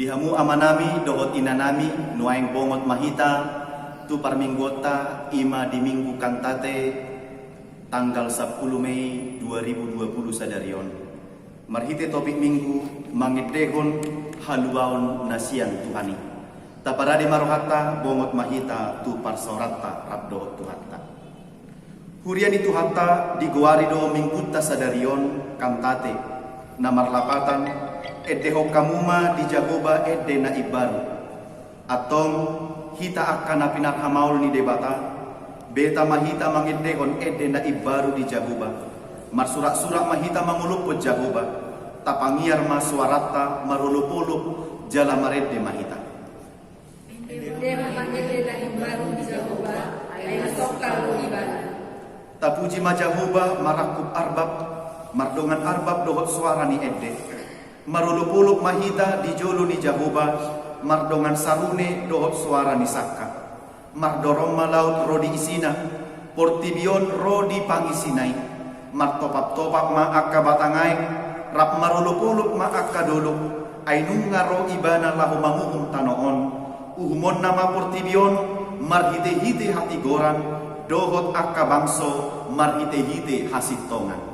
Dihamu amanami dohot inanami nuaing bongot mahita tu parminggota ima di minggu kantate tanggal 10 Mei 2020 sadarion. Marhite topik minggu mangidehon haluaon nasian Tuhani. Taparade marohata bongot mahita tu parsorata rabdo Tuhatta. Hurian itu hatta diguarido mingguta sadarion kantate namar lapatan edeho kamuma di Jahoba ede na ibaru atong hita akan napinak hamaul ni debata beta mahita mangedehon ede na ibaru di Jahoba marsurak-surak mahita mangulupot Jahoba tapangiar masuarata marulupulup jala marede mahita ede mangede na ibaru di Jahoba ay sokal ibana tapuji majahoba marakub arbab mardongan arbab dohot suara ni ede marulupuluk mahita di jolo ni Jahoba mardongan sarune dohot suara ni sakka mardorom malaut rodi isina portibion rodi pangisinai martopap-topap ma akka batangai rap marulupuluk ma akka doluk ainung ngaro ibana lahu mamuhum tanoon uhumon nama portibion marhite-hite hati goran dohot akka bangso marhite-hite hasitongan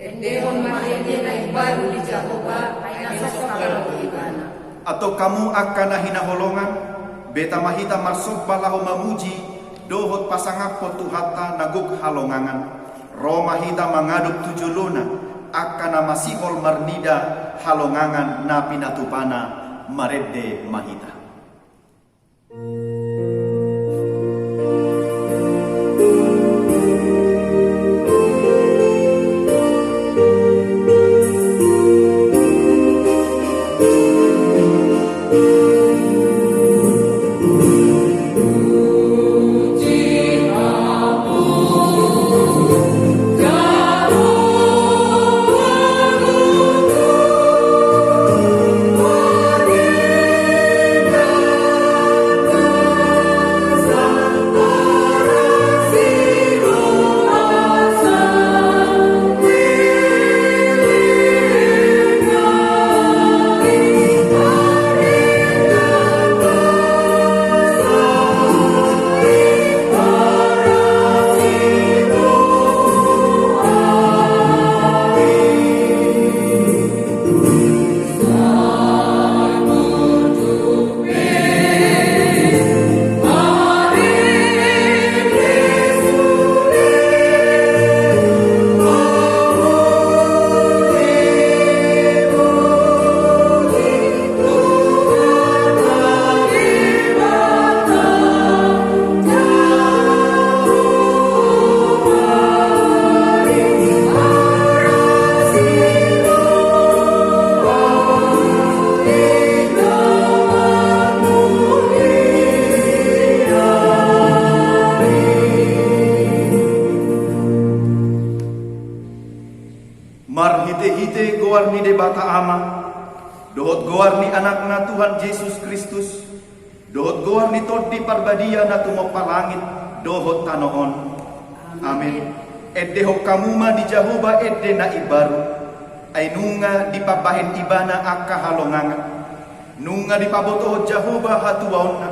Endehon mahede na ibaru di Jahoba ay nasokal ibana. Atau kamu akan hinaholongan beta mahita marsobba lahu mamuji dohot pasangako tuhata naguk halongangan ro mahita mangaduk tujuluna akan masihol marnida halongangan na pinatupana marede mahita. Marhite-hite goar ni debata ama dohot goar ni anak na Tuhan Yesus Kristus dohot goar ni tod di parbadia na tumopalangit dohot tanoon amin edeho kamuma di Jahoba ede na ibaru ay nunga di pabahin ibana akka halongangan nunga di paboto Jahoba hatuwaon na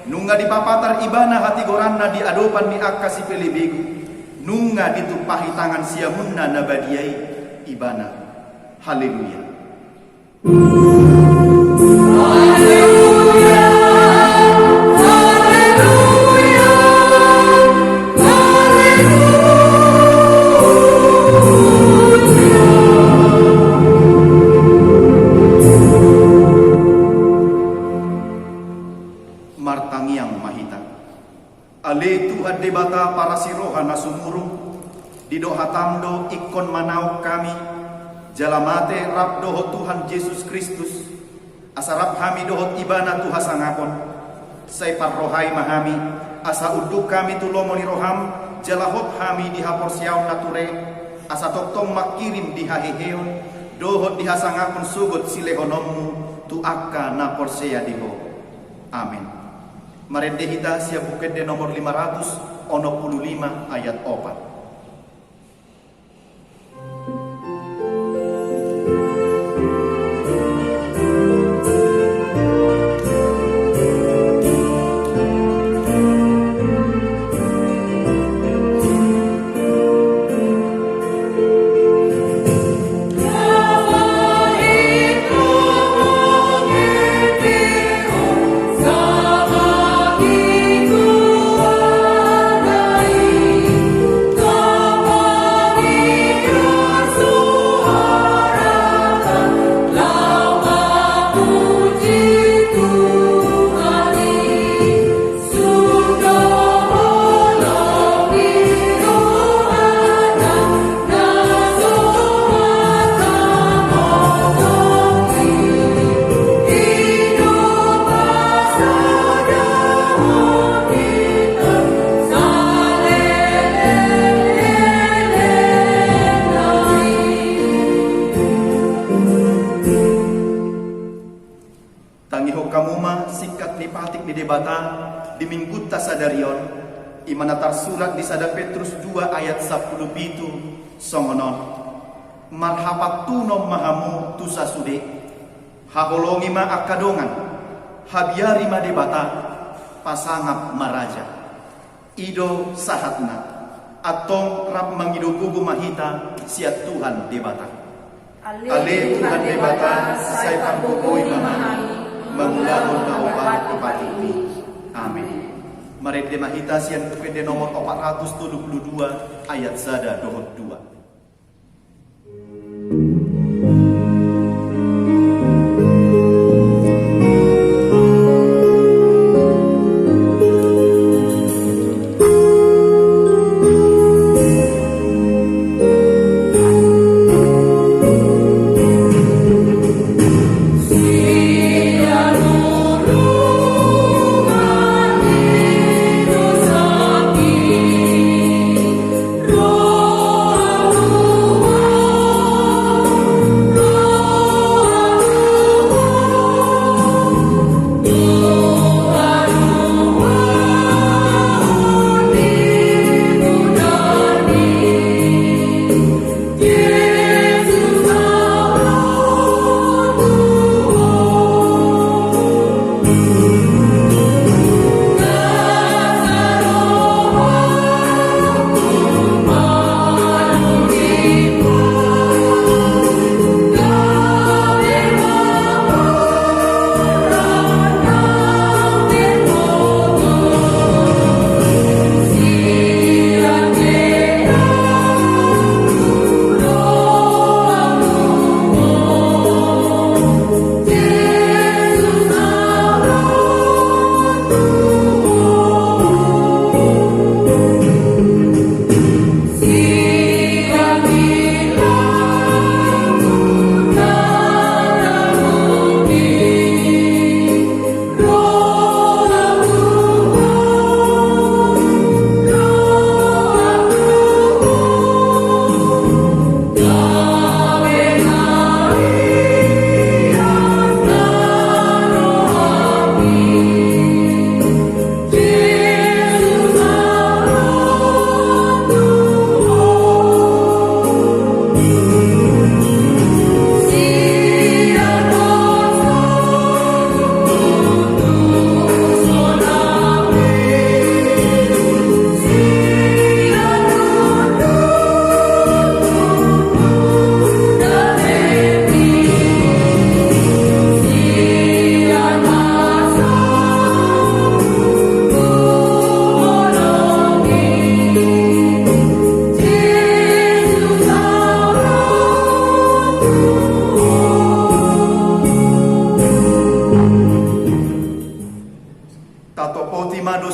nunga di papatar ibana hati goranna di adopan ni akka si pelibigu nunga ditupahi tangan siamunna na badiai ibana. Haleluya. Haleluya. Haleluya. Martangiang mahita. Ale Tuhan debata para siroha na sumurung dido hatamdo ikon manau kami jalamate rap dohot Tuhan Yesus Kristus asarap hami dohot ibana tu hasangakon say parrohai mahami asa uduk kami tulomoni roham jalahot hami dihapor siaw nature asa toktong makirim dihaheheon dohot dihasangakon sugot silehonommu tu akka na porsea diho amin. Marendehita siap bukit de nomor 565 ayat 4. ni debata di minggu tasadarion imanatar surat di sada Petrus 2 ayat 10 pitu songonon marhapat tunom mahamu tusasude haholongi ma akadongan habiari ma debata pasangap maraja ido sahatna atong rap mangidugugu mahita siat Tuhan debata ale Tuhan debata saya pangkukui mamani mengulangon na obat upatipi amin. Mari demahita sian PPD nomor 472 ayat sada dohot 2.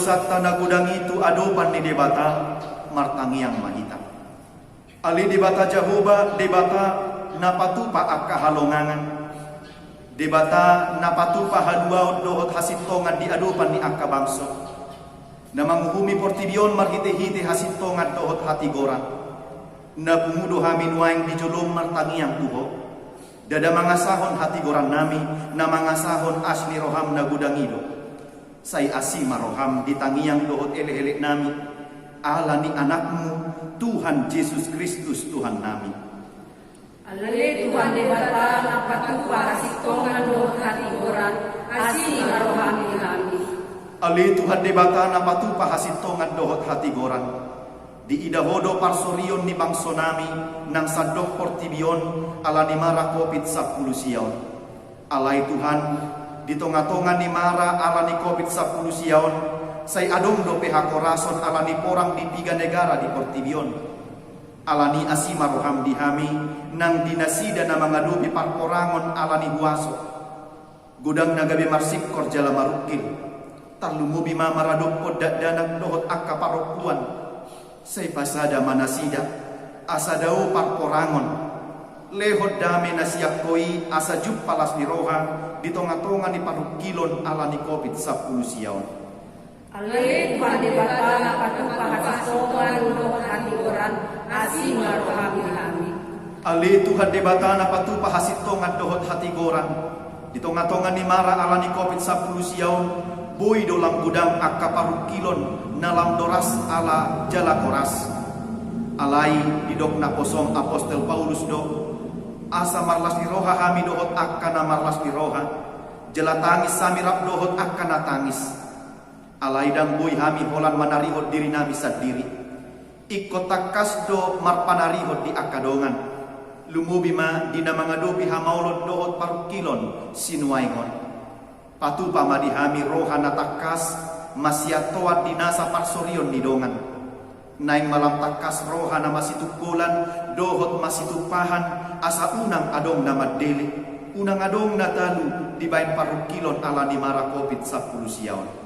Tanah gudang itu adopan ni debata martangiang mahita. Ali debata Jahoba debata napatupa akka halongangan. Debata napatupa haduaut dohot hasitongan di adopan ni akka bangso. Namanghumi portibion marhite-hite hasitongan dohot hati goran. Na pumudo hamin waing di jolom martangiang tuho. Dada mangasahon hati goran nami na mangasahon asli roham na gudang ido. Say asima roham ditangiang dohot ele-ele nami ala ni anakmu Tuhan Yesus Kristus Tuhan nami. Ale Tuhan debata napatupa hasitongan dohot hati goran asima roham nami. Ale Tuhan debata napatupa hasitongan dohot hati goran di idahodo parsorion ni bangso nami nang sadok portibion ala ni mara kopit 10 siaon. Alai Tuhan di tonga-tonga ni mara ala ni COVID-10 siaon, say adong do pihak korason ala ni porang di 3 negara di Portibion. Ala ni asima roham dihami, nang dinasida na mga dubi parporangon ala ni huaso. Gudang nagabi marsik korjala marukil, tarlumubi mamaradok po danang dohot akka parokuan. Say pasada manasida, asadao parporangon. Lehot dame na siyak koi asa palas ni roha di tonga-tonga ni parukilon ala ni COVID-10 siyaon. Ale Tuhan debata napatupa hasitongan dohot hati goran asima roham nami. Ale Tuhan debata napatupa hasitongan dohot hati goran di tonga-tonga ni mara ala ni COVID-10 siyaon boy dolam gudang akka parukilon nalam doras ala jala koras. Alai didokna kosong Apostel Paulus do asa marlas ni roha hami dohot akkana marlas ni roha jala tangis samirap dohot akkana tangis. Alai dan boy hami holan manarihot diri nami sadiri ikot takas do marpanarihot di akadongan lumubi ma dina mangadopi hamaulot dohot parukilon sinuaingon patu pamadi hami roha natakas masyatoat dinasa parsorion didongan naing malam takas roha na masitukulan dohot masitupahan asa unang adong na madele unang adong na talu di bain parukilon ala ni mara covid 10 siyaon.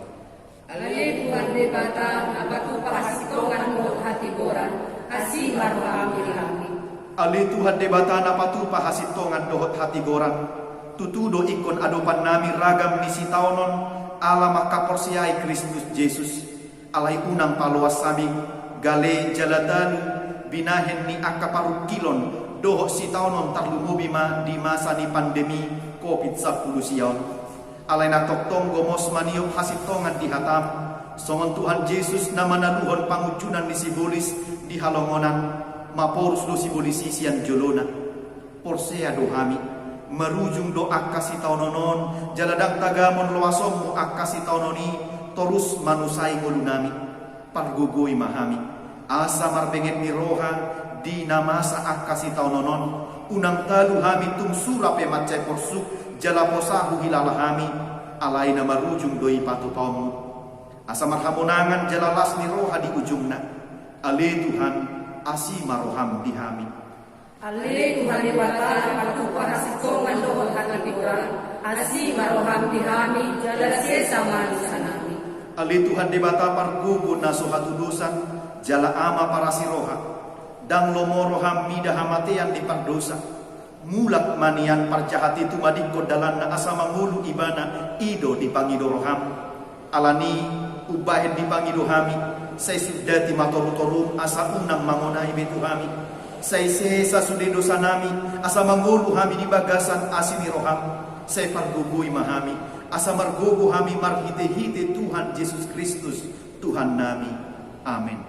Alay Tuhan debata napatupa hasitongan mo hati boran asi marohami hami. Ali Tuhan debata napatupa hasitongan dohot hati goran tutudo ikon adopan nami ragam misi taonon ala makaporsiai Kristus Yesus alai unang paluas saming gale jaladanu binahen ni akaparukilon dohot si taonon tarlumubima di masa ni pandemi COVID-10 siyaon. Alay naktong gomos maniok hasitongan di hatam songon Tuhan Yesus na manaluhon pangujunan ni sibulis di halongonan maporus do sibulis isian jolona porsea dohami marujung do akasi taunonon jaladang tagamon loasom mo akasi taunoni torus manusai ngolunami pargugoi mahami asa marbenget ni roha di namasa akasi taunonon unang talu hami tung surape macai porsuk jalaposahu hilalahami alai na marujung doi patu paumu asa marhamonangan jalalas ni roha di ujungna ale Tuhan asi maroham dihami. Ale Tuhan debata napatupa hasitongan dohot hati boran asi maroham dihami jala sesa manusia nami. Ale Tuhan debata pargugun na sohatudusan jala ama para siroha dang lomoroham midah hamatean di pardosa mulak manian parjahati tumadikko dalan na asa mangulu ibana ido di pangidoroham alani ubahen di pangidohami say sudati matoru-torum asa unang mangonai betuhami say sesa sude dosa nami asa mangulu hami di bagasan asiniroham say pargugui mahami asa margugu hami marhite-hite Tuhan Yesus Kristus Tuhan nami. Amin.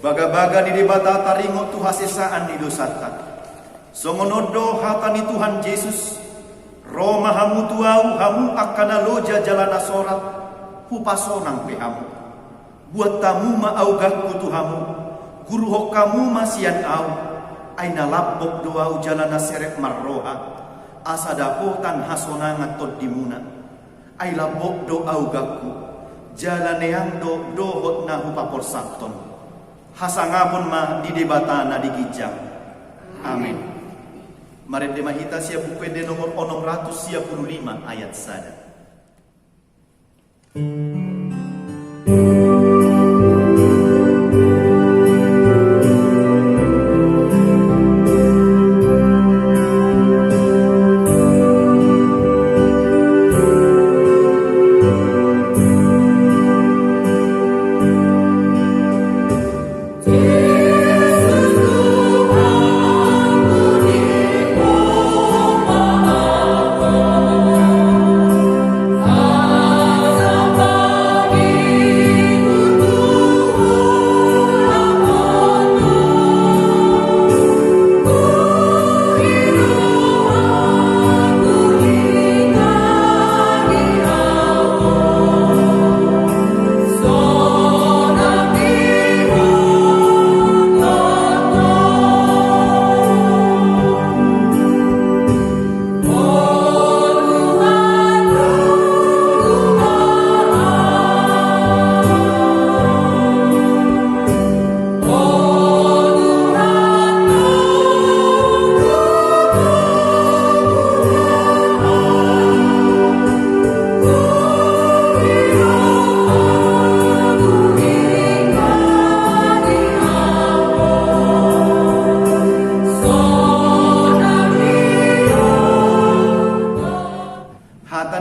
Baga-baga di debata taringo tu hasesaan di dosata. Songonodo hatani Tuhan Yesus. Roma hamu tuau hamu akana loja jalana sorat. Hupasonang pehamu. Buat tamu ma augakku tuhamu. Guru hokamu masian au. Aina labbok doau jalana serek marroha. Asa dapotan hasonangat tod dimuna. Ai labbok do augakku. Jalaneang do dohot na hupapor sakton. Hasangapun ma di debata na digijang. Amin. Mari demahita siya bukpede nomor 655 ayat sada.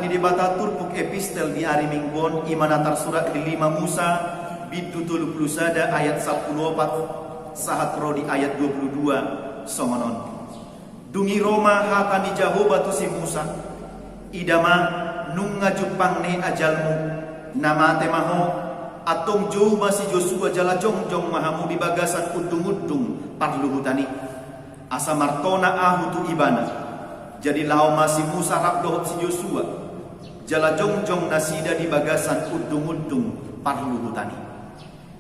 debata turpuk epistel di hari mingguan imanatar surat di 5 Musa bidu 30 sada ayat 14 sahat rodi ayat 22 songonon. Dungi Roma hatani Jahoba tu si Musa idama nunga jupang ne ajalmu nama temaho atong jauh masih Joshua jala jongjong mahamu di bagasan udung-udung parluhutani asa martona ahu tu ibana jadi lau masih Musa rabdohot si Joshua jala jongjong nasida di bagasan udung-udung parluhutani.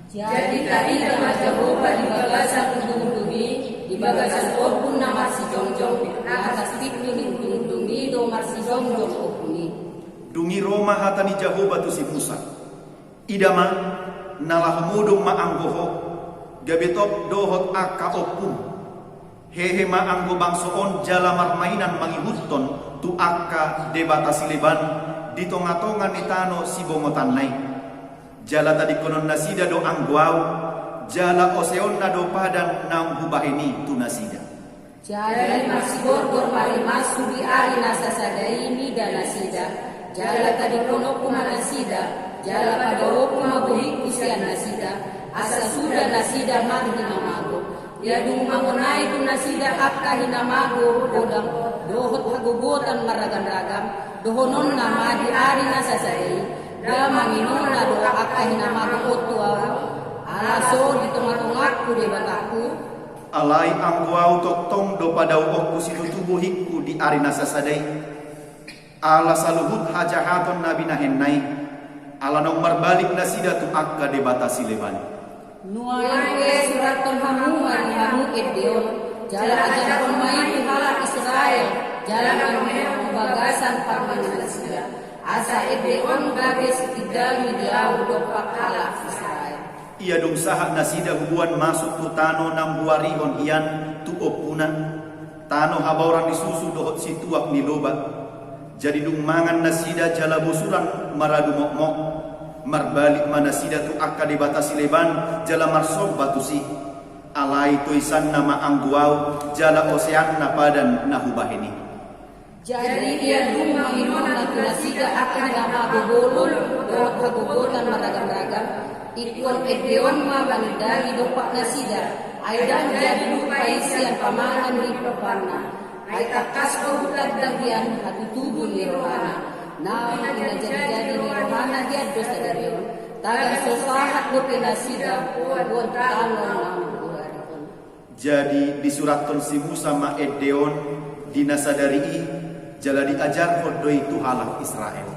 Jadi tadi nama Jehovah di bagasan udung-udungi di bagasan opun nama si jongjong na atas tipni udung-udungi do marsi jongjong opuni. Dungi Roma hatani Jehovah tu si Musa idama nalah mudung maanggoho gabetop dohot aka opun hehe maanggo bangsoon jala marmainan mangihuton tu aka debata sileban di tonga-tonga nitano si bongotan nai jala tadi konon nasida do angguau jala oseon na do padan nang hubahini tu nasida. Jadi masih gorgor mari masuk di ari nasa sadaini dan nasida jala tadi kono kuma nasida jala pada okuma bohiku sian nasida asa sudah nasida magi hinamago dia dung mangonai tu nasida akka hinamago bodang dohot hagogotan maragan-ragam dohonon nama di ari nasa sadai da manginona do akka hinamago otua alaso di tengah-tengahku de bataku alai angguau totong do pada okku situ tubuh hikku di ari nasa sadai ala saluhut hajahaton nabi nahennai ala nomor balik nasida tu akka debatasi leban nuange surat hamu mari hamu edeon jala ajar pemain halak Israel jala kamu bagasan parman nasida asa edeon gabe setidal midiau dopak halak Israel ia dong sahat nasida hubuan masuk tu tano nam buarihon ian tu opunan tano habauran disusu dohot situak ni loba jadi dung mangan nasida jala busuran maradu mok-mok marbalik manasida tu akka debatasi leban jala marsob batusi alai tuisan nama angguau jala osean na padan nahubahini jadi dia dung manginon na nasida akan nama gogolol dohot hagogotan maragam-ragam ikon edeon ma banidari dopak nasida aidan jadi lupa isian pamangan di peparna ay takas pagutag dagyan at utubon ni Rohana na pinajadi-jadi ni Rohana diyan do sa dariyon tagang sosahat do pinasida buwan talon ng buharikon. Jadi disuratkan si Musa ma edeon dinasadari jala diajar hodoi tu halak Israel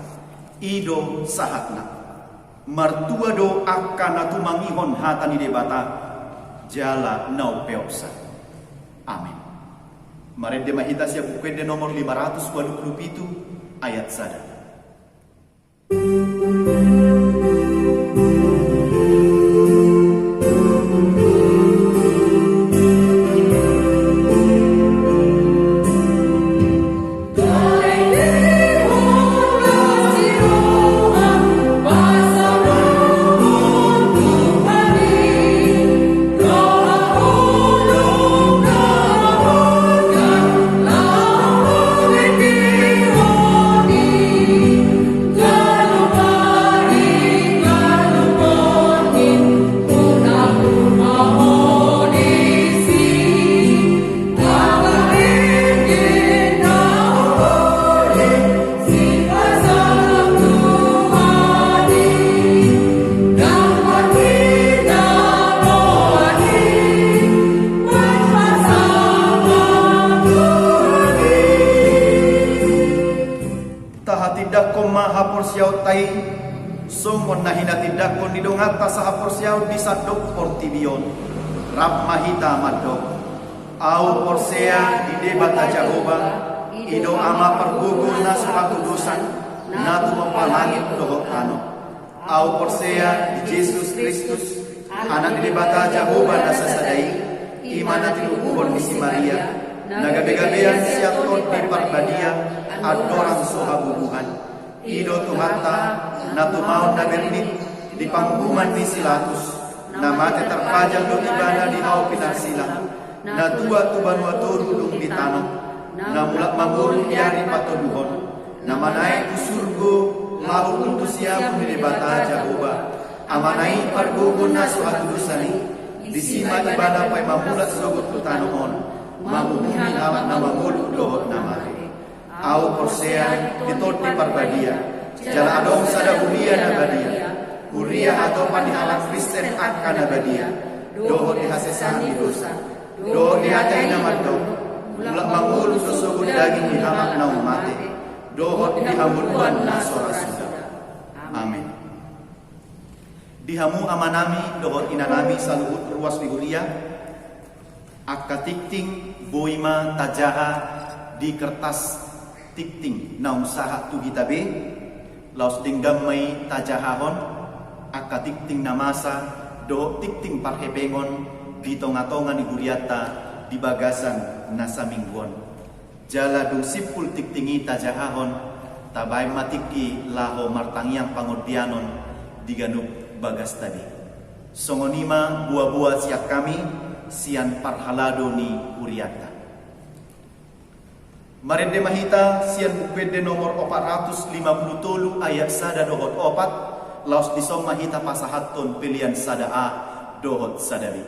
ido sahatna martua do akka tu mangihon hatani debata jala nau peopsa amin. Marende mahita siya bukwende nomor 527 ayat sada. Sumon na hinatindak kon nidongat ta sa haporsyaw di sadok portibion rap mahita madok au porsea di debata Jehovah ido ama pergugul na sepatudusan na tumapalangit dohot ano au porsea di Jesus Kristus anak di debata Jehovah na sasadai imana tilukubon misi Maria nagabe-gabean siaton di parbadia adorang sohabubuhan ido tumata na tumaon na bernit di pangguman ni Silatus na mate terpajang do ibana di hao pinarsila na tua tuban waturu dung di tanong na mulak mamurun yari patoduhon namanai usurgo lahu untuk siapu milibata Jehovah, amanai pargogo nasu hatudusani, disima ibadah pai mamulat sogot tutanoon, mamumi awat nama mulut dohot namare. Au porsean ditoti parbadia, jala adong sada huria nabadia, huria atau pani alat Kristen akan nabadia, dohot dihasesan di dosa, dohot dihatai nama dong, mulak mangulu sosogun daging dihamak naum mate, dohot dihamuluan nasora sudah. Amin. Dihamu amanami dohot inanami saluhut ruas figuria, akka tikting boima tajaha di kertas tikting naum saha tu hitabe, laos dinggam mai tajahahon, akka tikting namasa dohot tikting parhebengon di tonga-tonga ni guriata di bagasan nasa mingguan. Jala dung sipul tiktingi tajahahon, tabay matiki laho martangiang pangordianon di ganuk bagas tadi. Songonima buah-buah siak kami sian parhalado ni uriata. Marende mahita sian bukpede nomor 453 ayat sada dohot 4 laos disom mahita pasahaton pilihan sada A dohot sada B.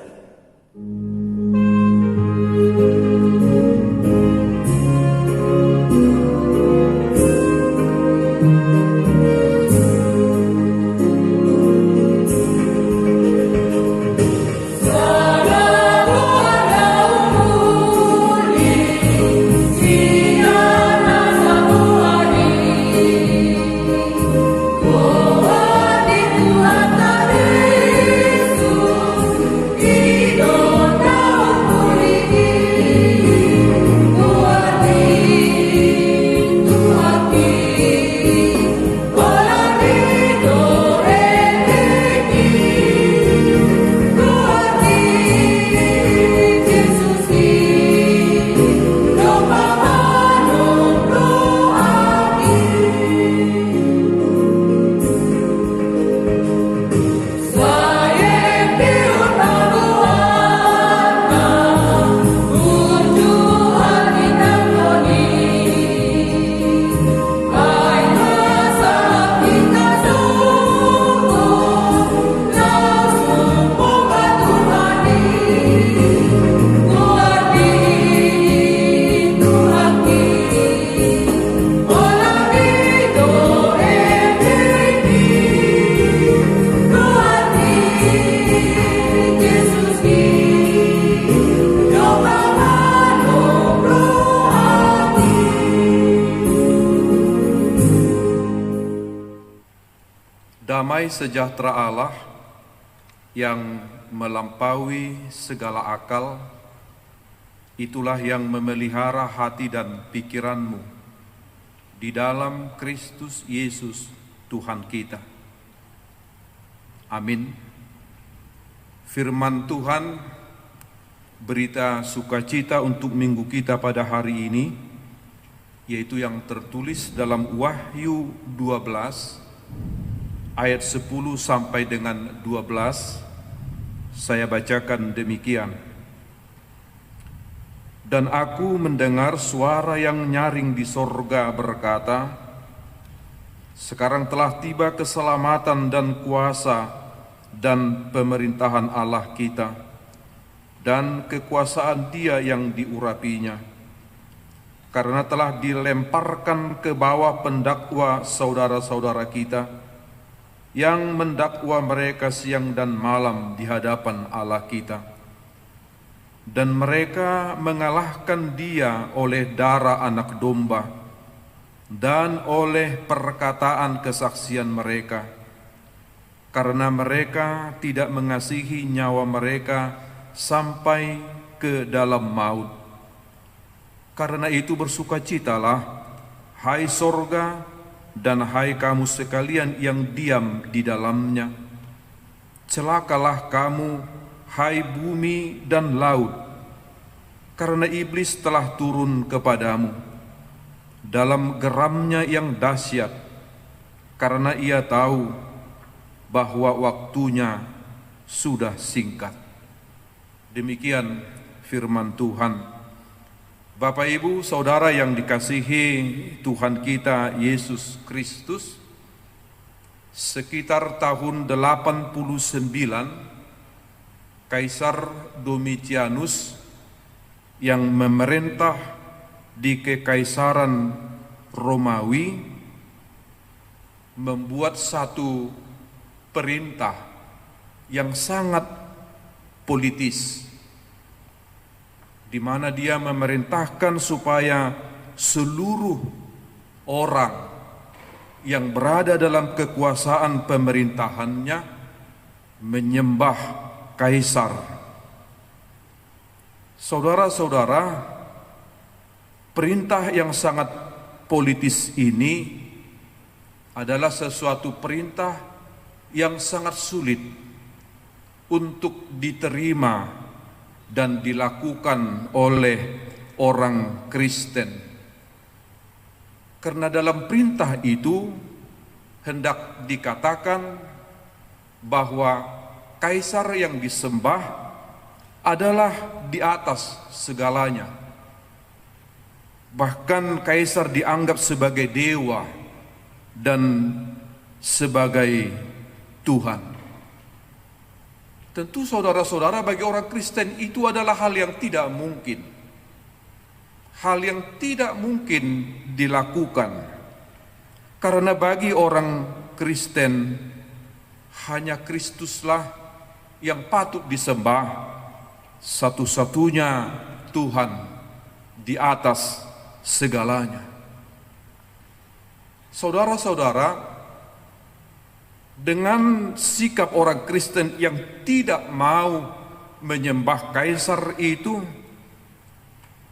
Damai sejahtera Allah yang melampaui segala akal, itulah yang memelihara hati dan pikiranmu di dalam Kristus Yesus Tuhan kita. Amin. Firman Tuhan, berita sukacita untuk minggu kita pada hari ini, yaitu yang tertulis dalam Wahyu 12 ayat 10 sampai dengan 12, saya bacakan demikian. Dan aku mendengar suara yang nyaring di sorga berkata, sekarang telah tiba keselamatan dan kuasa dan pemerintahan Allah kita, dan kekuasaan Dia yang diurapinya, karena telah dilemparkan ke bawah pendakwa saudara-saudara kita, yang mendakwa mereka siang dan malam di hadapan Allah kita. Dan mereka mengalahkan Dia oleh darah anak domba dan oleh perkataan kesaksian mereka, karena mereka tidak mengasihi nyawa mereka sampai ke dalam maut. Karena itu bersukacitalah, hai sorga, dan hai kamu sekalian yang diam di dalamnya. Celakalah kamu, hai bumi dan laut, karena iblis telah turun kepadamu dalam geramnya yang dahsyat, karena ia tahu bahwa waktunya sudah singkat. Demikian firman Tuhan. Bapak Ibu, Saudara yang dikasihi Tuhan kita Yesus Kristus, sekitar tahun 89, Kaisar Domitianus yang memerintah di Kekaisaran Romawi membuat satu perintah yang sangat politis, di mana dia memerintahkan supaya seluruh orang yang berada dalam kekuasaan pemerintahannya menyembah kaisar. Saudara-saudara, perintah yang sangat politis ini adalah sesuatu perintah yang sangat sulit untuk diterima dan dilakukan oleh orang Kristen. Karena dalam perintah itu hendak dikatakan bahwa kaisar yang disembah adalah di atas segalanya. Bahkan kaisar dianggap sebagai dewa dan sebagai Tuhan. Tentu saudara-saudara, bagi orang Kristen itu adalah hal yang tidak mungkin. Hal yang tidak mungkin dilakukan. Karena bagi orang Kristen hanya Kristuslah yang patut disembah, satu-satunya Tuhan di atas segalanya. Saudara-saudara, dengan sikap orang Kristen yang tidak mau menyembah kaisar itu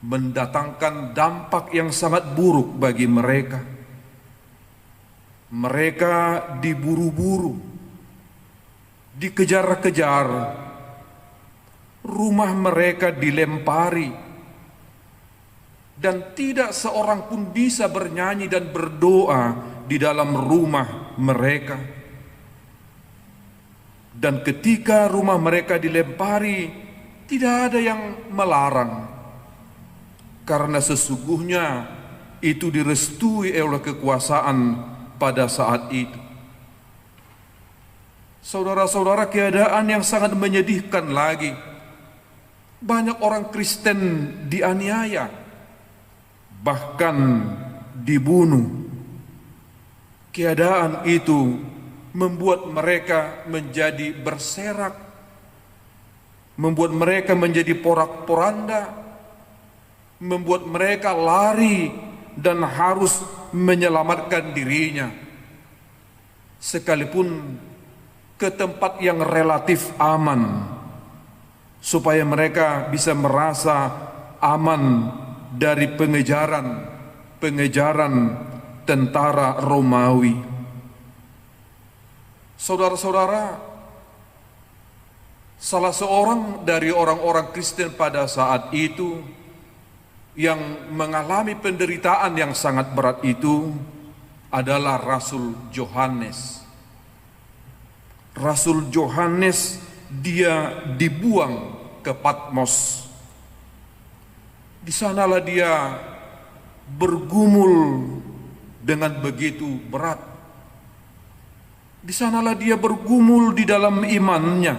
mendatangkan dampak yang sangat buruk bagi mereka. Mereka diburu-buru, dikejar-kejar, rumah mereka dilempari, dan tidak seorang pun bisa bernyanyi dan berdoa di dalam rumah mereka. Dan ketika rumah mereka dilempari, tidak ada yang melarang, karena sesungguhnya itu direstui oleh kekuasaan pada saat itu. Saudara-saudara, keadaan yang sangat menyedihkan lagi. Banyak orang Kristen dianiaya, bahkan dibunuh. Keadaan itu membuat mereka menjadi berserak, membuat mereka menjadi porak-poranda, membuat mereka lari dan harus menyelamatkan dirinya, sekalipun ke tempat yang relatif aman, supaya mereka bisa merasa aman dari pengejaran tentara Romawi. Saudara-saudara, salah seorang dari orang-orang Kristen pada saat itu yang mengalami penderitaan yang sangat berat itu adalah Rasul Yohanes. Rasul Yohanes, dia dibuang ke Patmos. Di sanalah dia bergumul dengan begitu berat. Di sanalah dia bergumul di dalam imannya.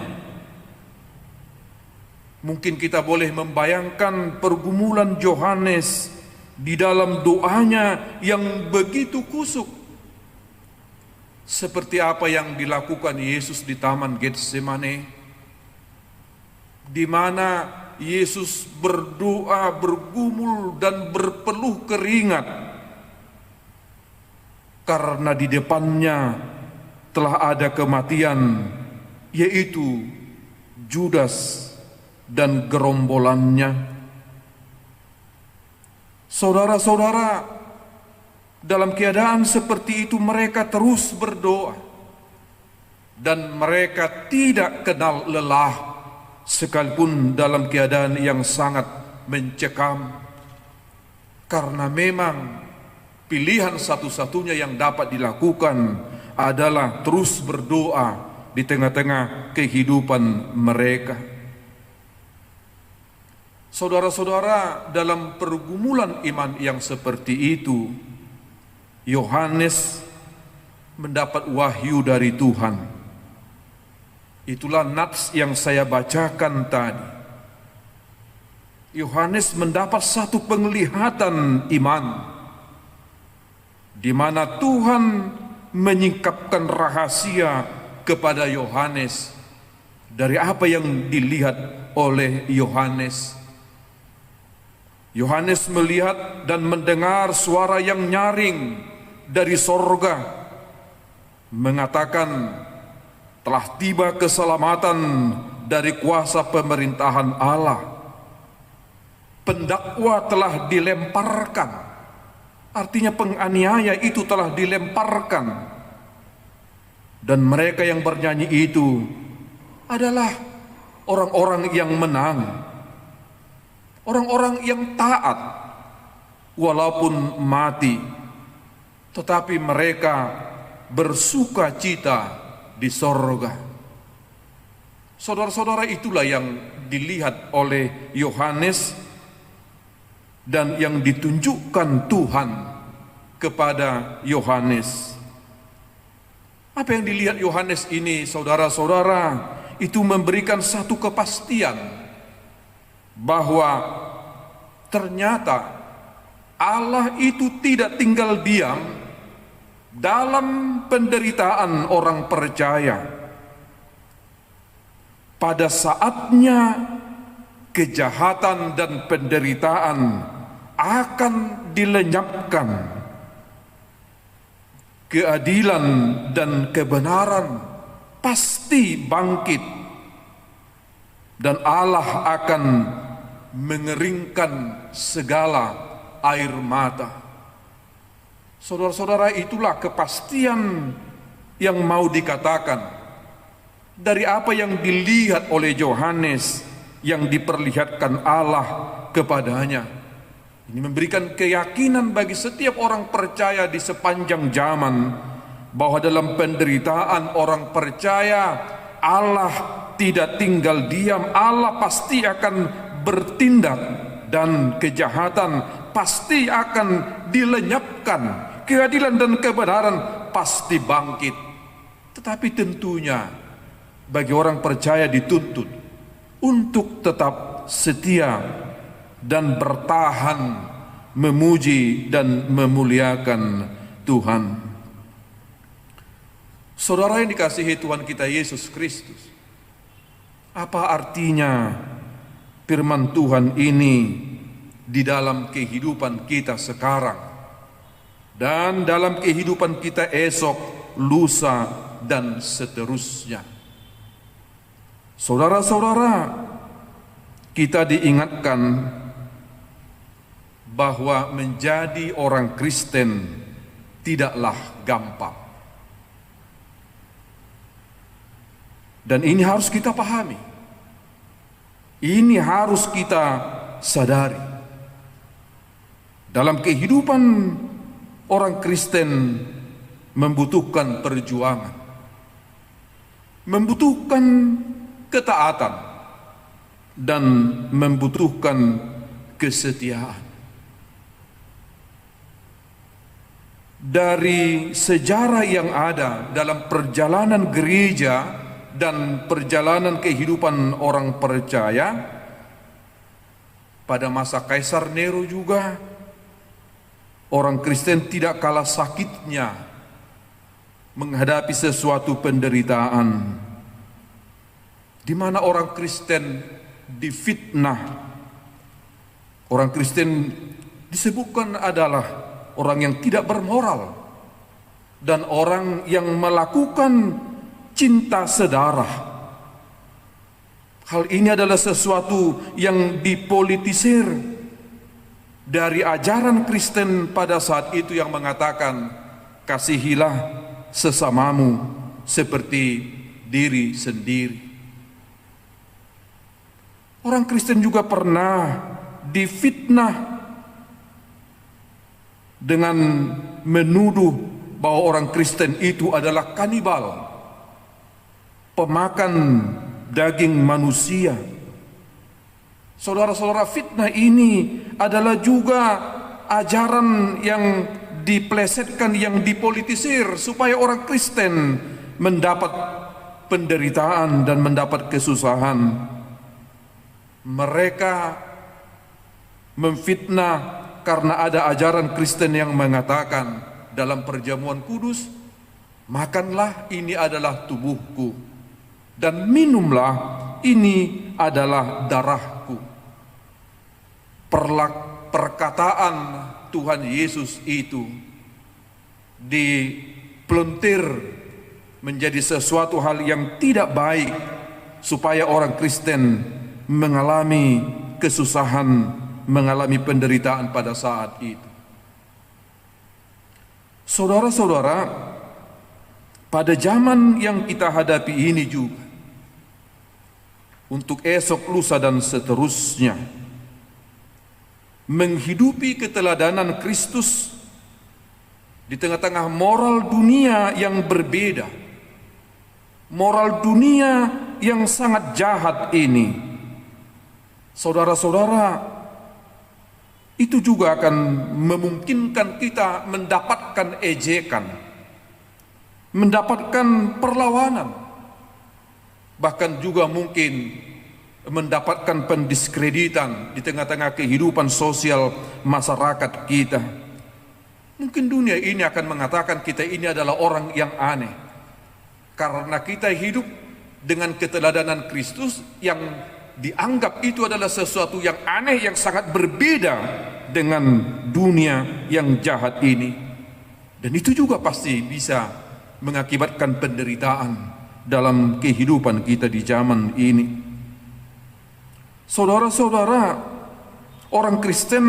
Mungkin kita boleh membayangkan pergumulan Yohanes di dalam doanya yang begitu kusuk, seperti apa yang dilakukan Yesus di Taman Getsemane, di mana Yesus berdoa, bergumul dan berpeluh keringat karena di depannya telah ada kematian, yaitu Judas dan gerombolannya. Saudara-saudara, dalam keadaan seperti itu mereka terus berdoa, dan mereka tidak kenal lelah sekalipun dalam keadaan yang sangat mencekam, karena memang pilihan satu-satunya yang dapat dilakukan adalah terus berdoa di tengah-tengah kehidupan mereka. Saudara-saudara, dalam pergumulan iman yang seperti itu, Yohanes mendapat wahyu dari Tuhan. Itulah nats yang saya bacakan tadi. Yohanes mendapat satu penglihatan iman, di mana Tuhan menyingkapkan rahasia kepada Yohanes dari apa yang dilihat oleh Yohanes. Yohanes melihat dan mendengar suara yang nyaring dari sorga, mengatakan, telah tiba keselamatan dari kuasa pemerintahan Allah. Pendakwa telah dilemparkan, artinya penganiaya itu telah dilemparkan. Dan mereka yang bernyanyi itu adalah orang-orang yang menang, orang-orang yang taat walaupun mati, tetapi mereka bersuka cita di sorga. Saudara-saudara, itulah yang dilihat oleh Yohanes dan yang ditunjukkan Tuhan kepada Yohanes. Apa yang dilihat Yohanes ini, saudara-saudara, itu memberikan satu kepastian bahwa ternyata Allah itu tidak tinggal diam dalam penderitaan orang percaya. Pada saatnya kejahatan dan penderitaan akan dilenyapkan, keadilan dan kebenaran pasti bangkit, dan Allah akan mengeringkan segala air mata. Saudara-saudara, itulah kepastian yang mau dikatakan dari apa yang dilihat oleh Yohanes yang diperlihatkan Allah kepadanya. Ini memberikan keyakinan bagi setiap orang percaya di sepanjang zaman bahwa dalam penderitaan orang percaya Allah tidak tinggal diam. Allah pasti akan bertindak dan kejahatan pasti akan dilenyapkan, keadilan dan kebenaran pasti bangkit. Tetapi tentunya bagi orang percaya dituntut untuk tetap setia dan bertahan memuji dan memuliakan Tuhan. Saudara yang dikasihi Tuhan kita Yesus Kristus, apa artinya firman Tuhan ini di dalam kehidupan kita sekarang dan dalam kehidupan kita esok, lusa, dan seterusnya? Saudara-saudara, kita diingatkan bahwa menjadi orang Kristen tidaklah gampang. Dan ini harus kita pahami. Ini harus kita sadari. Dalam kehidupan orang Kristen membutuhkan perjuangan, membutuhkan ketaatan, dan membutuhkan kesetiaan. Dari sejarah yang ada dalam perjalanan gereja dan perjalanan kehidupan orang percaya, pada masa Kaisar Nero juga orang Kristen tidak kalah sakitnya menghadapi sesuatu penderitaan, di mana orang Kristen difitnah. Orang Kristen disebutkan adalah orang yang tidak bermoral dan orang yang melakukan cinta sedarah. Hal ini adalah sesuatu yang dipolitisir dari ajaran Kristen pada saat itu yang mengatakan kasihilah sesamamu seperti diri sendiri. Orang Kristen juga pernah difitnah dengan menuduh bahwa orang Kristen itu adalah kanibal, pemakan daging manusia. Saudara-saudara, fitnah ini adalah juga ajaran yang diplesetkan, yang dipolitisir supaya orang Kristen mendapat penderitaan dan mendapat kesusahan. Mereka memfitnah karena ada ajaran Kristen yang mengatakan dalam perjamuan kudus, makanlah, ini adalah tubuhku, dan minumlah, ini adalah darahku. Perkataan Tuhan Yesus itu dipeluntir menjadi sesuatu hal yang tidak baik supaya orang Kristen mengalami kesusahan, mengalami penderitaan pada saat itu. Saudara-saudara, pada zaman yang kita hadapi ini juga, untuk esok, lusa, dan seterusnya, menghidupi keteladanan Kristus di tengah-tengah moral dunia yang berbeda, moral dunia yang sangat jahat ini, saudara-saudara, itu juga akan memungkinkan kita mendapatkan ejekan, mendapatkan perlawanan, bahkan juga mungkin mendapatkan pendiskreditan di tengah-tengah kehidupan sosial masyarakat kita. Mungkin dunia ini akan mengatakan kita ini adalah orang yang aneh, karena kita hidup dengan keteladanan Kristus yang dianggap itu adalah sesuatu yang aneh, yang sangat berbeda dengan dunia yang jahat ini. Dan itu juga pasti bisa mengakibatkan penderitaan dalam kehidupan kita di zaman ini. Saudara-saudara, orang Kristen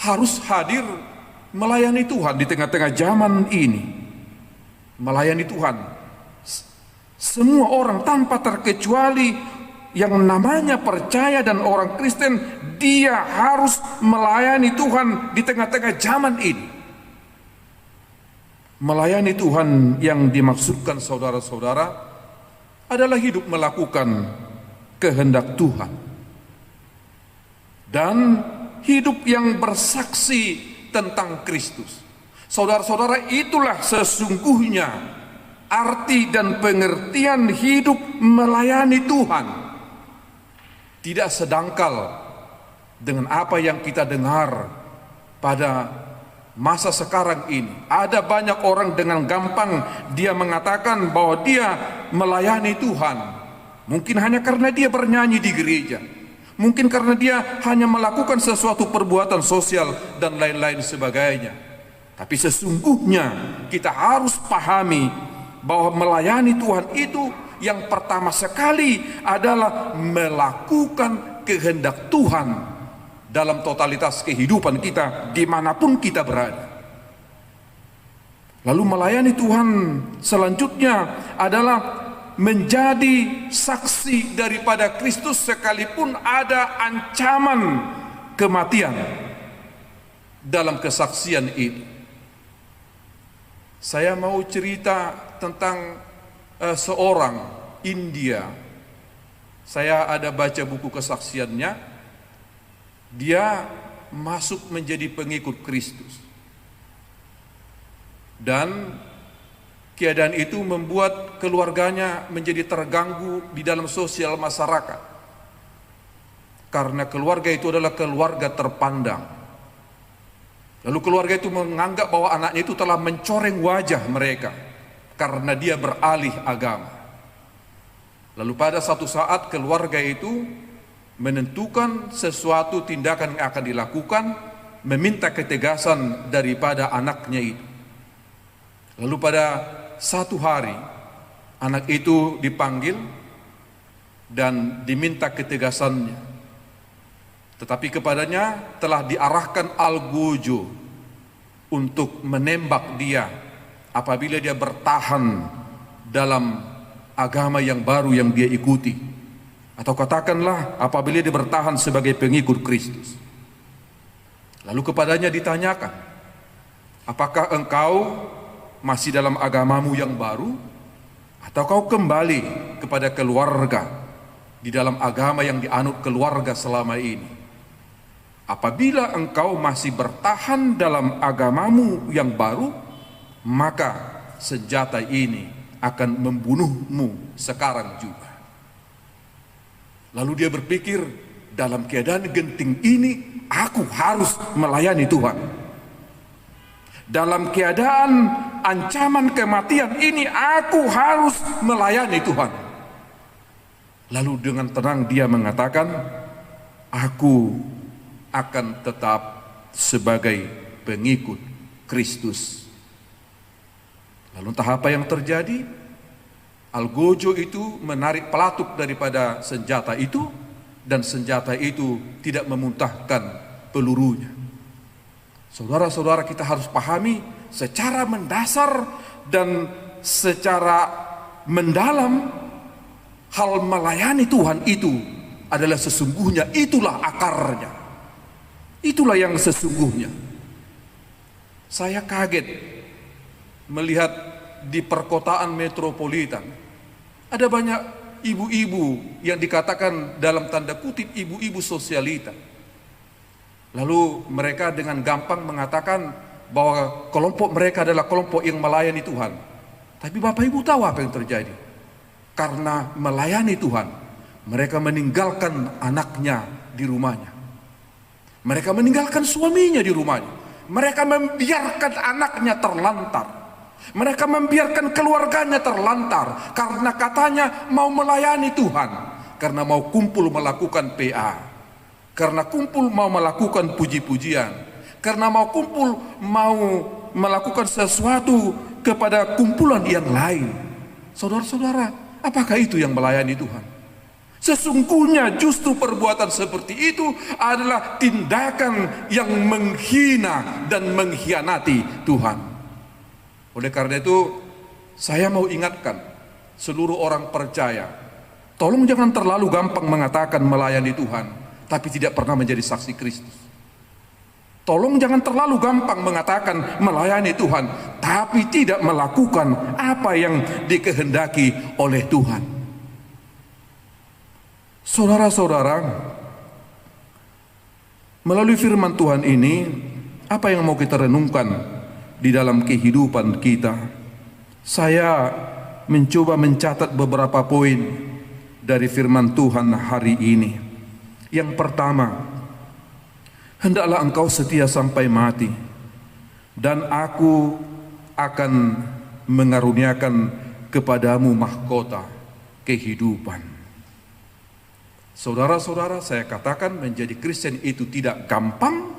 harus hadir melayani Tuhan di tengah-tengah zaman ini. Melayani Tuhan. Semua orang tanpa terkecuali yang namanya percaya dan orang Kristen, dia harus melayani Tuhan di tengah-tengah zaman ini. Melayani Tuhan yang dimaksudkan, saudara-saudara, adalah hidup melakukan kehendak Tuhan dan hidup yang bersaksi tentang Kristus. Saudara-saudara, itulah sesungguhnya arti dan pengertian hidup melayani Tuhan. Tidak sedangkal dengan apa yang kita dengar pada masa sekarang ini. Ada banyak orang dengan gampang dia mengatakan bahwa dia melayani Tuhan, mungkin hanya karena dia bernyanyi di gereja, mungkin karena dia hanya melakukan sesuatu perbuatan sosial dan lain-lain sebagainya. Tapi sesungguhnya kita harus pahami bahwa melayani Tuhan itu yang pertama sekali adalah melakukan kehendak Tuhan dalam totalitas kehidupan kita dimanapun kita berada. Lalu melayani Tuhan selanjutnya adalah menjadi saksi daripada Kristus sekalipun ada ancaman kematian dalam kesaksian itu. Saya mau cerita tentang seorang India. Saya ada baca buku kesaksiannya. Dia masuk menjadi pengikut Kristus, dan keadaan itu membuat keluarganya menjadi terganggu di dalam sosial masyarakat, karena keluarga itu adalah keluarga terpandang. Lalu keluarga itu menganggap bahwa anaknya itu telah mencoreng wajah mereka karena dia beralih agama. Lalu pada satu saat keluarga itu menentukan sesuatu tindakan yang akan dilakukan, meminta ketegasan daripada anaknya itu. Lalu pada satu hari anak itu dipanggil dan diminta ketegasannya, tetapi kepadanya telah diarahkan algojo untuk menembak dia apabila dia bertahan dalam agama yang baru yang dia ikuti, atau katakanlah apabila dia bertahan sebagai pengikut Kristus. Lalu kepadanya ditanyakan, apakah engkau masih dalam agamamu yang baru, atau kau kembali kepada keluarga di dalam agama yang dianut keluarga selama ini. Apabila engkau masih bertahan dalam agamamu yang baru, maka senjata ini akan membunuhmu sekarang juga. Lalu dia berpikir, dalam keadaan genting ini aku harus melayani Tuhan. Dalam keadaan ancaman kematian ini aku harus melayani Tuhan. Lalu dengan tenang dia mengatakan, aku akan tetap sebagai pengikut Kristus. Lalu entah apa yang terjadi, Algojo itu menarik pelatuk daripada senjata itu, dan senjata itu tidak memuntahkan pelurunya. Saudara-saudara, kita harus pahami secara mendasar dan secara mendalam, hal melayani Tuhan itu adalah sesungguhnya, itulah akarnya. Itulah yang sesungguhnya. Saya kaget melihat di perkotaan metropolitan ada banyak ibu-ibu yang dikatakan dalam tanda kutip ibu-ibu sosialita. Lalu mereka dengan gampang mengatakan bahwa kelompok mereka adalah kelompok yang melayani Tuhan. Tapi Bapak Ibu tahu apa yang terjadi? Karena melayani Tuhan, mereka meninggalkan anaknya di rumahnya. Mereka meninggalkan suaminya di rumahnya. Mereka membiarkan anaknya terlantar. Mereka membiarkan keluarganya terlantar karena katanya mau melayani Tuhan, karena mau kumpul melakukan PA, karena kumpul mau melakukan puji-pujian, karena mau kumpul mau melakukan sesuatu kepada kumpulan yang lain. Saudara-saudara, apakah itu yang melayani Tuhan? Sesungguhnya justru perbuatan seperti itu adalah tindakan yang menghina dan mengkhianati Tuhan. Oleh karena itu, saya mau ingatkan seluruh orang percaya, tolong jangan terlalu gampang mengatakan melayani Tuhan, tapi tidak pernah menjadi saksi Kristus. Tolong jangan terlalu gampang mengatakan melayani Tuhan, tapi tidak melakukan apa yang dikehendaki oleh Tuhan. Saudara-saudara, melalui firman Tuhan ini, apa yang mau kita renungkan di dalam kehidupan kita? Saya mencoba mencatat beberapa poin dari firman Tuhan hari ini. Yang pertama, hendaklah engkau setia sampai mati, dan aku akan mengaruniakan kepadamu mahkota kehidupan. Saudara-saudara, saya katakan menjadi Kristen itu tidak gampang,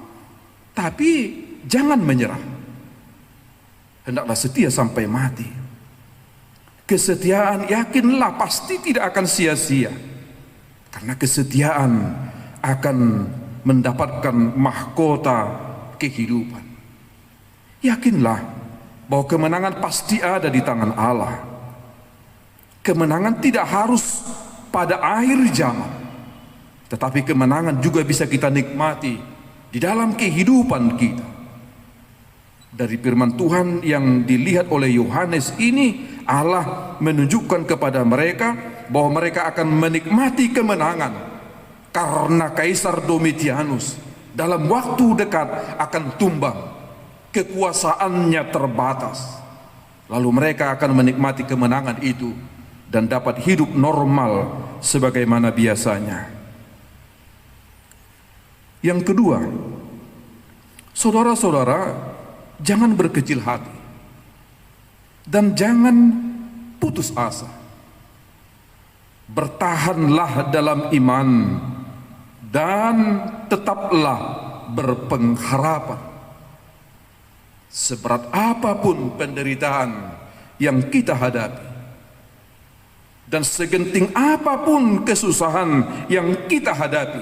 tapi jangan menyerah. Hendaklah setia sampai mati. Kesetiaan, yakinlah, pasti tidak akan sia-sia, karena kesetiaan akan mendapatkan mahkota kehidupan. Yakinlah bahwa kemenangan pasti ada di tangan Allah. Kemenangan tidak harus pada akhir zaman, tetapi kemenangan juga bisa kita nikmati di dalam kehidupan kita. Dari firman Tuhan yang dilihat oleh Yohanes ini, Allah menunjukkan kepada mereka bahwa mereka akan menikmati kemenangan karena Kaisar Domitianus dalam waktu dekat akan tumbang, kekuasaannya terbatas. Lalu mereka akan menikmati kemenangan itu dan dapat hidup normal sebagaimana biasanya. Yang kedua, saudara-saudara, jangan berkecil hati dan jangan putus asa. Bertahanlah dalam iman dan tetaplah berpengharapan. Seberat apapun penderitaan yang kita hadapi, dan segenting apapun kesusahan yang kita hadapi,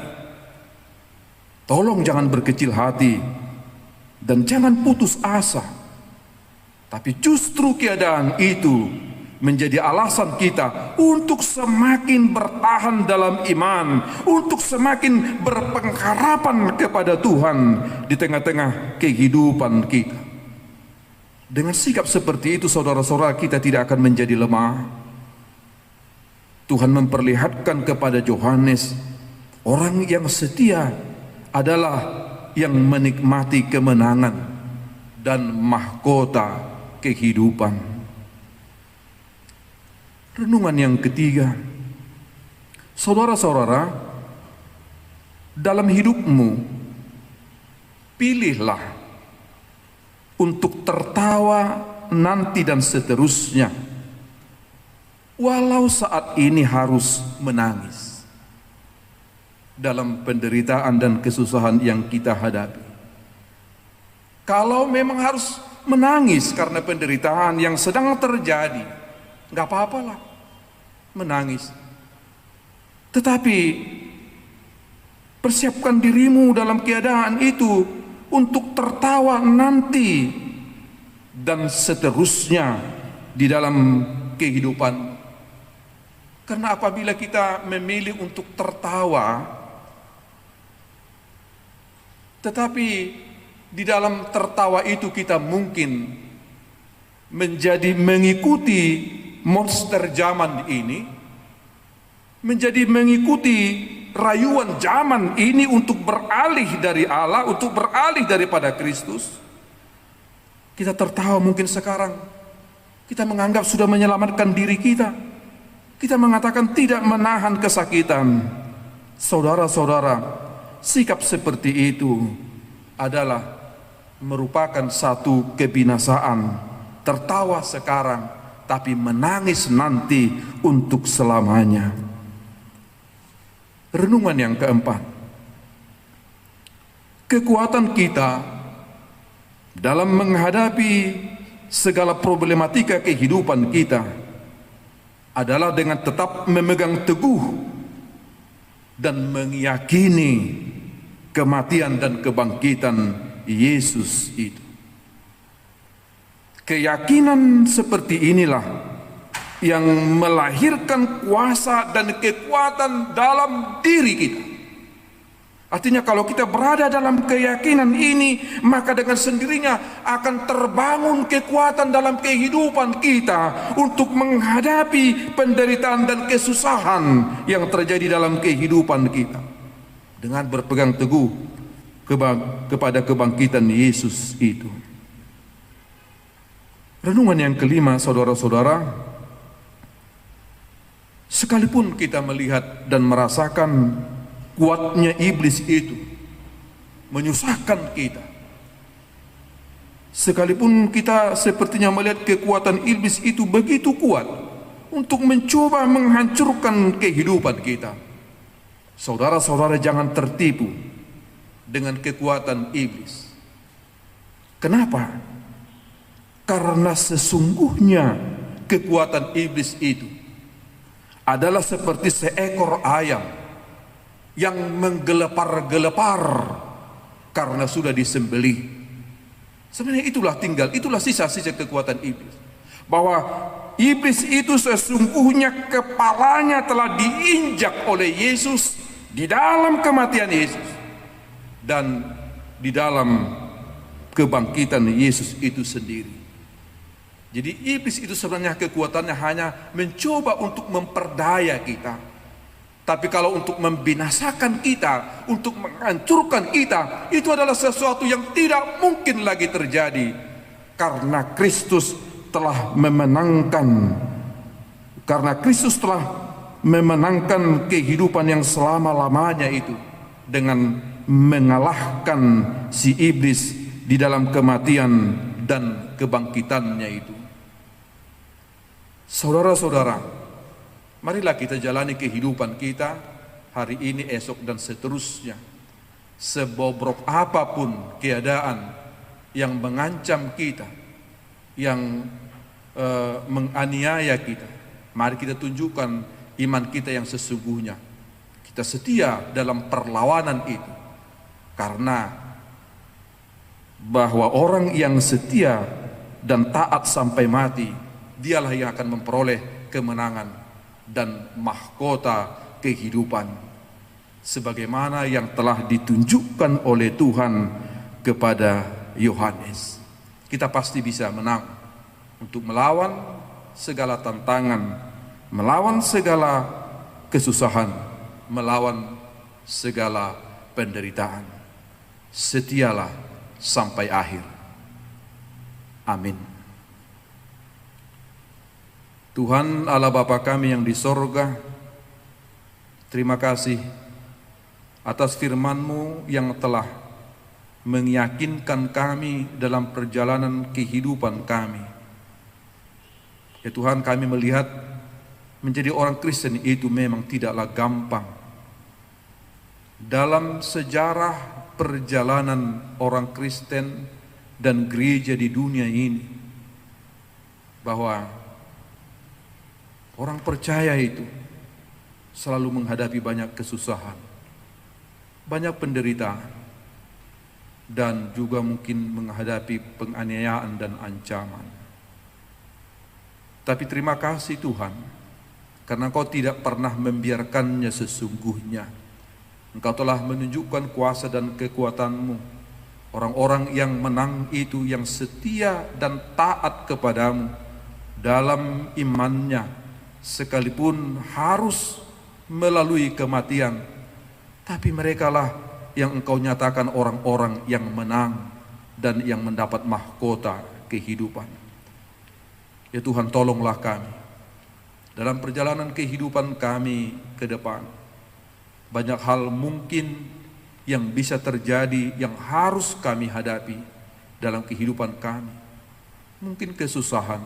tolong jangan berkecil hati dan jangan putus asa. Tapi justru keadaan itu menjadi alasan kita untuk semakin bertahan dalam iman, untuk semakin berpengharapan kepada Tuhan di tengah-tengah kehidupan kita. Dengan sikap seperti itu, saudara-saudara, kita tidak akan menjadi lemah. Tuhan memperlihatkan kepada Yohanes, orang yang setia adalah yang menikmati kemenangan dan mahkota kehidupan. Renungan yang ketiga, saudara-saudara, dalam hidupmu pilihlah untuk tertawa nanti dan seterusnya, walau saat ini harus menangis dalam penderitaan dan kesusahan yang kita hadapi. Kalau memang harus menangis karena penderitaan yang sedang terjadi, nggak apa-apalah menangis. Tetapi persiapkan dirimu dalam keadaan itu untuk tertawa nanti dan seterusnya di dalam kehidupan. Karena apabila kita memilih untuk tertawa, tetapi di dalam tertawa itu kita mungkin menjadi mengikuti monster zaman ini, menjadi mengikuti rayuan zaman ini untuk beralih dari Allah, untuk beralih daripada Kristus. Kita tertawa mungkin sekarang, kita menganggap sudah menyelamatkan diri kita. Kita mengatakan tidak menahan kesakitan. Saudara-saudara, sikap seperti itu adalah merupakan satu kebinasaan. Tertawa sekarang, tapi menangis nanti untuk selamanya. Renungan yang keempat, kekuatan kita dalam menghadapi segala problematika kehidupan kita adalah dengan tetap memegang teguh dan meyakini kematian dan kebangkitan Yesus itu. Keyakinan seperti inilah yang melahirkan kuasa dan kekuatan dalam diri kita. Artinya kalau kita berada dalam keyakinan ini, maka dengan sendirinya akan terbangun kekuatan dalam kehidupan kita untuk menghadapi penderitaan dan kesusahan yang terjadi dalam kehidupan kita. Dengan berpegang teguh kepada kebangkitan Yesus itu. Renungan yang kelima, saudara-saudara, sekalipun kita melihat dan merasakan kuatnya iblis itu menyusahkan kita, sekalipun kita sepertinya melihat kekuatan iblis itu begitu kuat untuk mencoba menghancurkan kehidupan kita, saudara-saudara jangan tertipu dengan kekuatan iblis. Kenapa? Karena sesungguhnya kekuatan iblis itu adalah seperti seekor ayam yang menggelepar-gelepar karena sudah disembelih. Sebenarnya itulah sisa-sisa kekuatan iblis. Bahwa iblis itu sesungguhnya kepalanya telah diinjak oleh Yesus di dalam kematian Yesus dan di dalam kebangkitan Yesus itu sendiri. Jadi iblis itu sebenarnya kekuatannya hanya mencoba untuk memperdaya kita. Tapi kalau untuk membinasakan kita, untuk menghancurkan kita, itu adalah sesuatu yang tidak mungkin lagi terjadi. Karena Kristus telah memenangkan kehidupan yang selama-lamanya itu dengan mengalahkan si iblis di dalam kematian dan kebangkitannya itu. Saudara-saudara, marilah kita jalani kehidupan kita hari ini, esok, dan seterusnya. Sebobrok apapun keadaan yang mengancam kita, yang menganiaya kita, mari kita tunjukkan iman kita yang sesungguhnya. Kita setia dalam perlawanan itu. Karena bahwa orang yang setia dan taat sampai mati, dialah yang akan memperoleh kemenangan dan mahkota kehidupan sebagaimana yang telah ditunjukkan oleh Tuhan kepada Yohanes. Kita pasti bisa menang untuk melawan segala tantangan melawan segala kesusahan, melawan segala penderitaan. Setialah sampai akhir. Amin. Tuhan Allah Bapa kami yang di sorga, terima kasih atas firman-Mu yang telah meyakinkan kami dalam perjalanan kehidupan kami. Ya Tuhan, kami melihat menjadi orang Kristen itu memang tidaklah gampang. Dalam sejarah perjalanan orang Kristen dan gereja di dunia ini, bahwa orang percaya itu selalu menghadapi banyak kesusahan, banyak penderitaan, dan juga mungkin menghadapi penganiayaan dan ancaman. Tapi terima kasih Tuhan, karena Engkau tidak pernah membiarkannya sesungguhnya. Engkau telah menunjukkan kuasa dan kekuatan-Mu. Orang-orang yang menang itu, yang setia dan taat kepadamu dalam imannya, sekalipun harus melalui kematian, tapi merekalah yang Engkau nyatakan orang-orang yang menang dan yang mendapat mahkota kehidupan. Ya Tuhan, tolonglah kami dalam perjalanan kehidupan kami ke depan. Banyak hal mungkin yang bisa terjadi, yang harus kami hadapi dalam kehidupan kami. Mungkin kesusahan,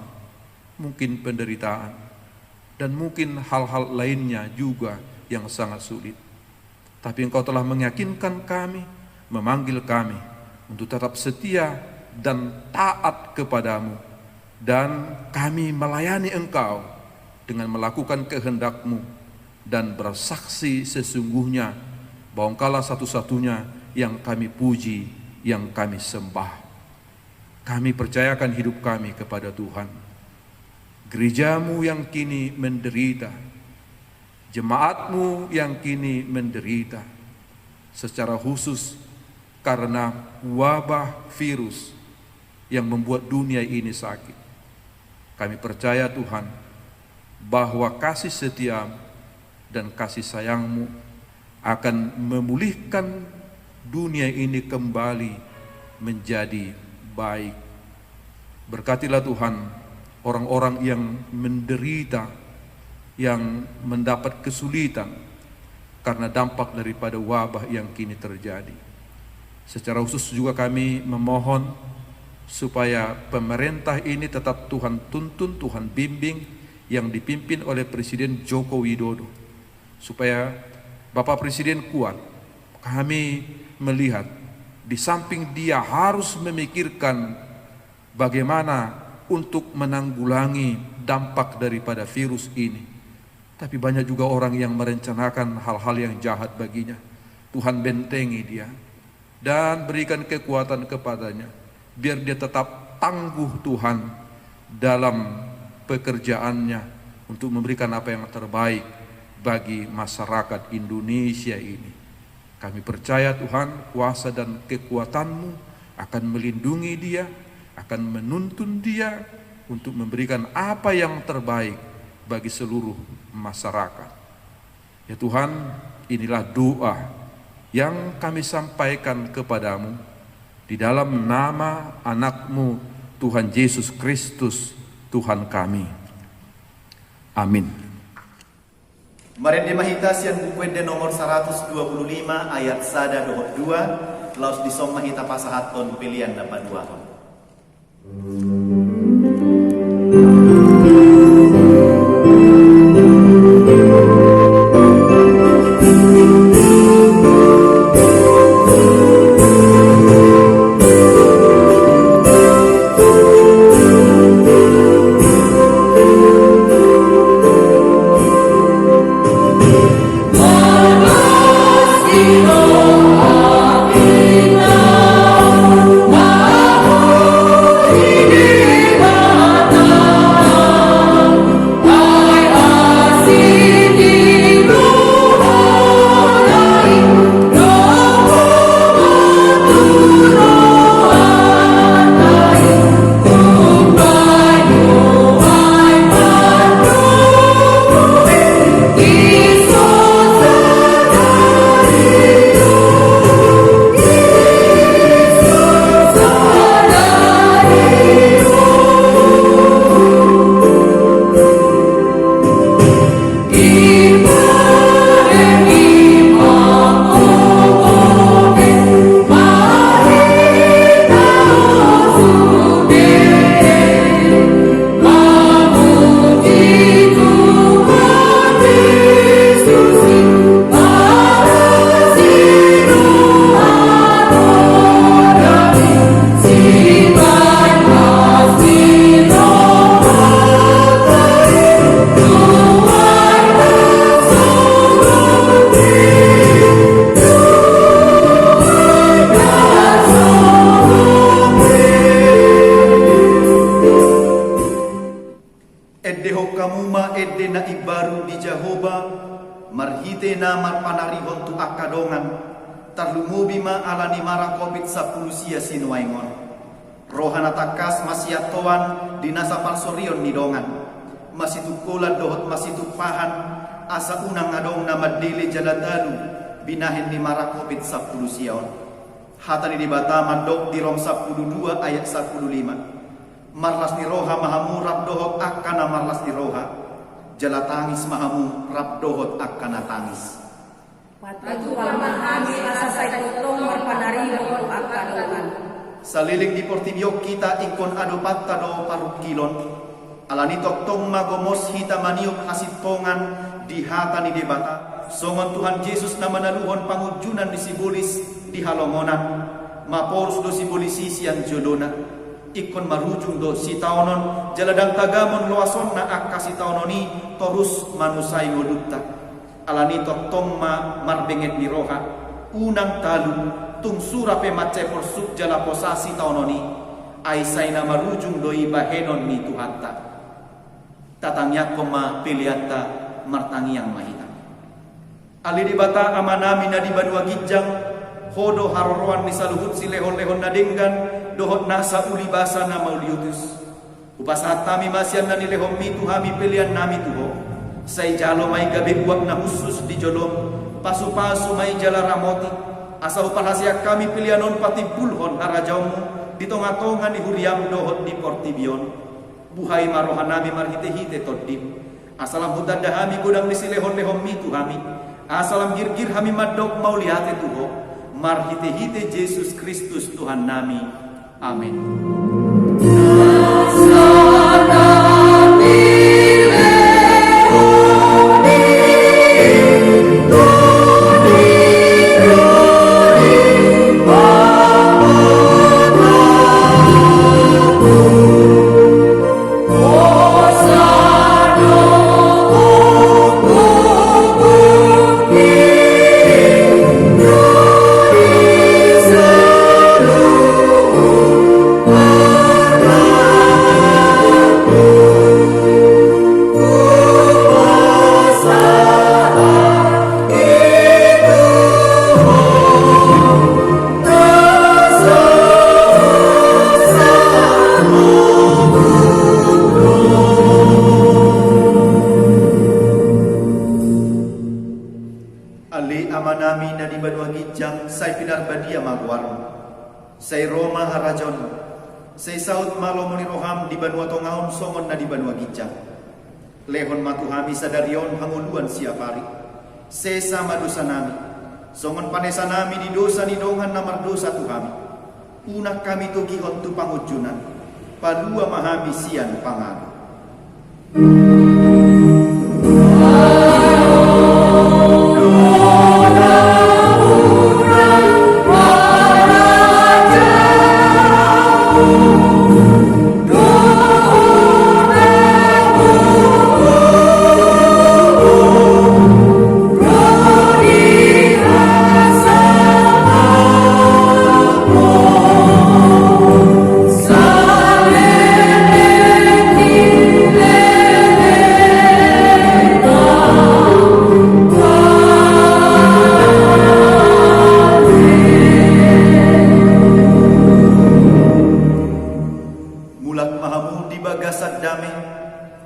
mungkin penderitaan, dan mungkin hal-hal lainnya juga yang sangat sulit. Tapi Engkau telah meyakinkan kami, memanggil kami untuk tetap setia dan taat kepadamu. Dan kami melayani Engkau dengan melakukan kehendak-Mu dan bersaksi sesungguhnya bahwa Engkaulah satu-satunya yang kami puji, yang kami sembah. Kami percayakan hidup kami kepada Tuhan. Gereja-Mu yang kini menderita, jemaat-Mu yang kini menderita, secara khusus karena wabah virus yang membuat dunia ini sakit. Kami percaya Tuhan, bahwa kasih setia dan kasih sayang-Mu akan memulihkan dunia ini kembali menjadi baik. Berkatilah Tuhan orang-orang yang menderita, yang mendapat kesulitan karena dampak daripada wabah yang kini terjadi. Secara khusus juga kami memohon supaya pemerintah ini tetap Tuhan tuntun, Tuhan bimbing, yang dipimpin oleh Presiden Joko Widodo, supaya Bapak Presiden kuat. Kami melihat di samping dia harus memikirkan bagaimana untuk menanggulangi dampak daripada virus ini, tapi banyak juga orang yang merencanakan hal-hal yang jahat baginya. Tuhan bentengi dia dan berikan kekuatan kepadanya, biar dia tetap tangguh Tuhan dalam pekerjaannya untuk memberikan apa yang terbaik bagi masyarakat Indonesia ini. Kami percaya Tuhan, kuasa dan kekuatan-Mu akan melindungi dia, akan menuntun dia untuk memberikan apa yang terbaik bagi seluruh masyarakat. Ya Tuhan, inilah doa yang kami sampaikan kepadamu di dalam nama anak-Mu Tuhan Yesus Kristus, Tuhan kami. Amin. Marende mahita sian buku de nomor 125 ayat 1-2 laus disom mahita pasahaton pilihan dapat 2. Oh Edde hokamuma edde na ibaru di Jehovah, marhite na marpanarihon tu akadongan, tarlumubi ma alani mara COVID-10 sia sinuaingon. Rohana takas masiatoan dinasa parsorion nidongan, masitukulan dohot masitupahan, asa unang adong na madili jaladalu, binahin ni mara COVID-10 siaon. Hatani di bata mandok di Rom 12 ayat 15. Marlas ni roha mahamu rabdohot akkana marlas ni roha, jala tangis mahamu rabdohot akkana tangis. Patu pamahami asa say tutong marpanarihon akadongan. Saliling di portibio kita ikon ado patado parukilon, alani toktong magomos hita maniok hasitpongan di hata ni debata. Songon Tuhan Yesus na manaluhon pangujunan di sibulis di halongonan, maporus do sibulisi siang jodona. Ikon marujung do si taonon jaladang tagamon loason na akka si taononi torus manusai ngodutta. Alani toktong ma marbenget ni roha unang talu tung surape mace porsuk jala posasi taononi ay say na marujung do ibahenon ni Tuhatta. Tatangyak koma piliata martangiang mahita. Ali di bata amanami na di badua gijang hodo haroroan ni saluhut si lehon-lehon na denggan dohot nasa ulibasa na mauliutus. Upasat tami masyan na nilehom mitu hami pilihan nami tuho. Say jalo may gabi uwag na husus di jolom. Pasu-pasu may jala ramoti. Asa upahasyak kami pilihanon pati bulhon harajawmu. Ditonga-tonga ni huriam dohot di portibion. Buhay marohan nami marhite-hite toddim. Asalam hutan dahami gudang ni silehon-lehom mitu hami. Asalam gir-gir hami madok maulihate tuho. Marhite-hite Yesus Kristus Tuhan nami. Amin. Amanami na di banua gijang say pinarbadia magwarm say Roma harajon say saut malo moni roham di banua tongahon songon na di banua gijang lehon matuhami sadarion hanguluan siapari sesa madosa nami songon panesa nami di dosa ni dongan na mardosa tuhami unak kami tu gihon tu pangujunan padua mahami sian pangan.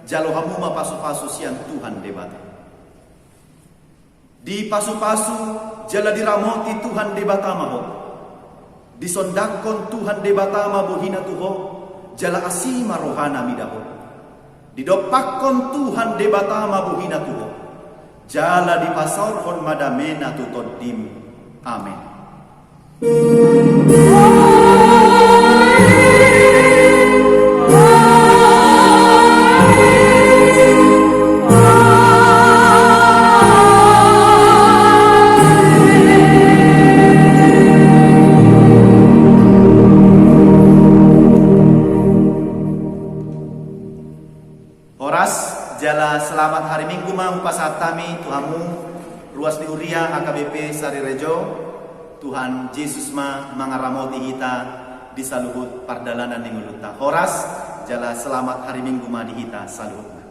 Jalo hamu mapasu-pasu siang Tuhan debata. Di pasu-pasu jala diramoti Tuhan debata maho. Disondakon Tuhan debata mabuhina tuho jala asima rohana midaho. Didopakon Tuhan debata mabuhina tuho jala dipasorhon madamena tutoddim. Amin. Jala selamat hari Minggu mang pasatami Tuhanmu ruas di Uria HKBP Sari Rejo Tuhan Yesus ma mangaramoti kita di saluhut pardalanan ning uluta. Horas jala selamat hari Minggu ma di kita saluhut.